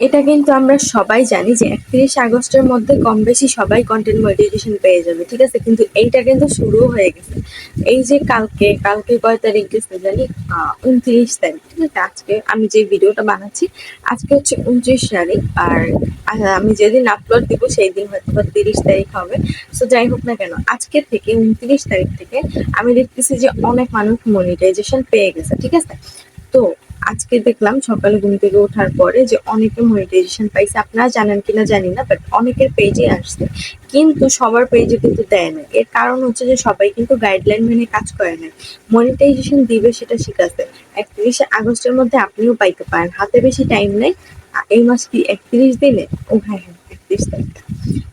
এটা কিন্তু আমরা সবাই জানি যে ৩১ আগস্টের মধ্যে কম বেশি সবাই কন্টেন্ট মনিটাইজেশন পেয়ে যাবে, ঠিক আছে? কিন্তু এইটা কিন্তু শুরু হয়ে গেছে। এই যে কালকে কয় তারিখ গেছে জানি? ২৯ তারিখ, ঠিক আছে? আজকে আমি যে ভিডিওটা বানাচ্ছি আজকে হচ্ছে ২৯ তারিখ, আর আমি যেদিন আপলোড দিব সেই দিন হয়তো বা ৩০ তারিখ হবে। সো যাই হোক না কেন, আজকে থেকে ২৯ তারিখ থেকে আমি দেখতেছি যে অনেক মানুষ মনিটাইজেশন পেয়ে গেছে, ঠিক আছে? তো আজকে দেখলাম সকালে ঘুম থেকে ওঠার পরে যে অনেকে মনিটাইজেশন পাইছে। আপনারা জানেন কিনা জানি না, বাট অনেকের পেজে আসছে, কিন্তু সবার পেজে কিন্তু দেয় না। এর কারণ হচ্ছে যে সবাই কিন্তু গাইডলাইন মেনে কাজ করে না। মনিটাইজেশন দিবে সেটা ঠিক আছে, ৩১ আগস্টের মধ্যে আপনিও পাইতে পারেন, হাতে বেশি টাইম নেই। এই মাস কি ৩১ দিনে? ও হ্যাঁ হ্যাঁ, ৩১ তারিখ।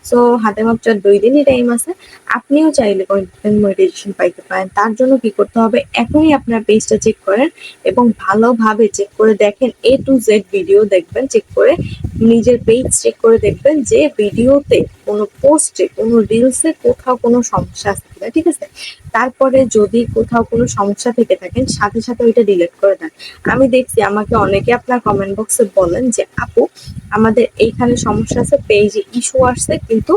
সো হাতে মাত্র ২ দিনই টাইম আছে। আপনিও চাইলে কন্টেন্ট মনিটাইজেশন পাইতে পারেন। তার জন্য কি করতে হবে? এখনই আপনার পেজটা চেক করেন এবং ভালোভাবে চেক করে দেখেন, A to Z ভিডিও দেখবেন, চেক করে নিজের পেজ চেক করে দেখবেন যে ভিডিওতে কোনো পোস্টে কোনো রিলসে কোথাও কোনো সমস্যা আছে কিনা, ঠিক আছে? তারপরে যদি কোথাও কোনো সমস্যা থেকে থাকেন সাথে সাথে ওইটা ডিলিট করে দেন। আমি দেখছি আমাকে অনেকে আপনার কমেন্ট বক্সে বলেন যে আপু আমাদের এইখানে সমস্যা আছে, পেজে ইস্যু আসছে, কিন্তু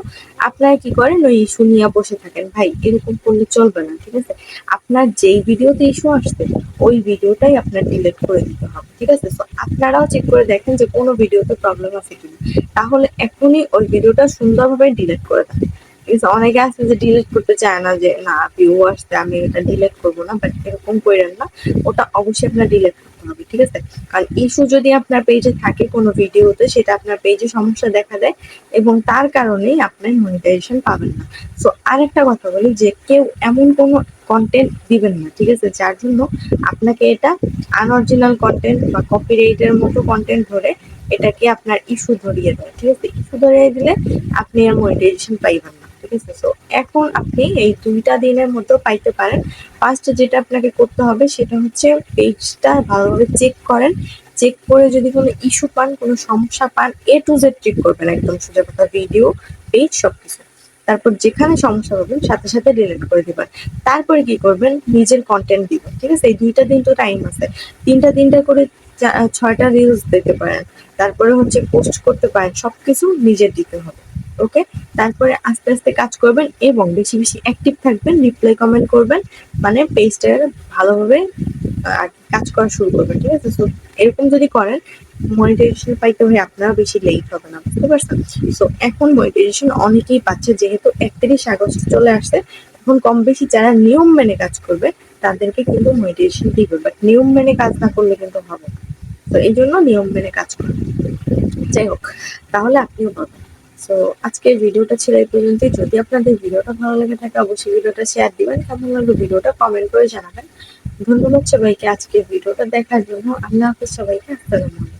আপনারা কি করেন? ওই ইস্যু নিয়ে বসে থাকেন। ভাই এরকম করলে চলবে না, ঠিক আছে? আপনার যেই ভিডিওতে ইস্যু আসছে ওই ভিডিওটাই আপনার ডিলিট করে দিতে হবে, ঠিক আছে? তো আপনারাও চেক করে দেখেন যে কোনো ভিডিওতে প্রবলেম আছে কিনা, তাহলে এখনই ওই ভিডিওটা সুন্দরভাবে ডিলিট করে দেন। ঠিক আছে? অনেকে আছে যে ডিলিট করতে চায় না, যে না ভিউ আসছে আমি এটা ডিলিট করবো না, বাট এরকম করেন না। ওটা অবশ্যই আপনার ডিলিট করতে হবে, ঠিক আছে? কারণ ইস্যু যদি আপনার পেজে থাকে কোনো ভিডিওতে, সেটা আপনার পেজে সমস্যা দেখা দেয় এবং তার কারণেই আপনি মনিটাইজেশন পাবেন না। সো আরেকটা কথা বলি যে কেউ এমন কোনো কন্টেন্ট দিবেন না, ঠিক আছে, যার জন্য আপনাকে এটা আনঅরিজিনাল কন্টেন্ট বা কপিরাইটের মতো কন্টেন্ট ধরে এটাকে আপনার ইস্যু ধরিয়ে দেয়, ঠিক আছে? ইস্যু ধরিয়ে দিলে আপনি আর মনিটাইজেশন পাইবেন না, ঠিক আছে? সো এখন আপনি এই ২টা দিনের মধ্যে পাইতে পারেন। ফার্স্ট যেটা আপনাকে করতে হবে সেটা হচ্ছে পেজটা ভালোভাবে চেক করেন। চেক করে যদি কোনো ইস্যু পান, কোনো সমস্যা পান, A to Z চেক করবেন, একদম সোজা কথা, ভিডিও, পেজ সবকিছু। তারপর যেখানে সমস্যা পাবেন সাথে সাথে ডিলিট করে দিবেন। তারপরে কি করবেন? নিজের কন্টেন্ট দিবেন, ঠিক আছে? এই ২টা দিন তো টাইম আছে। ৩টা করে ৬টা রিলস দিতে পারেন। তারপরে হচ্ছে পোস্ট করতে পারেন। সবকিছু নিজের দিতে হবে। ওকে? তারপরে আস্তে আস্তে কাজ করবেন এবং বেশি বেশি অ্যাক্টিভ থাকবেন, রিপ্লাই কমেন্ট করবেন। মানে পেজটা ভালোভাবে কাজ করা শুরু করবেন, ঠিক আছে? সো এরকম যদি করেন, মনিটাইজেশন পাইতে হয়ে আপনারও বেশি লেট হবে না, বুঝতে পারছেন? সো এখন মনিটাইজেশন অনেকেই পাচ্ছে, যেহেতু ৩১ আগস্ট চলে আসছে। এখন কম বেশি যারা নিয়ম মেনে কাজ করবে তাদেরকে কিন্তু মনিটাইজেশন দিবে, বাট নিয়ম মেনে কাজ না করলে কিন্তু হবে না। তো এই জন্য নিয়ম মেনে কাজ করবে। যাই হোক, তাহলে আপনিও পাবেন। সো আজকের ভিডিওটা ছিল এই পর্যন্তই। যদি আপনাদের ভিডিওটা ভালো লেগে থাকে অবশ্যই ভিডিওটা শেয়ার দিবেন, কেমন লাগলো ভিডিওটা কমেন্ট করে জানাবেন। ধন্যবাদ সবাইকে আজকের ভিডিওটা দেখার জন্য। আল্লাহ হাফেজ সবাইকে। আসসালামু আলাইকুম।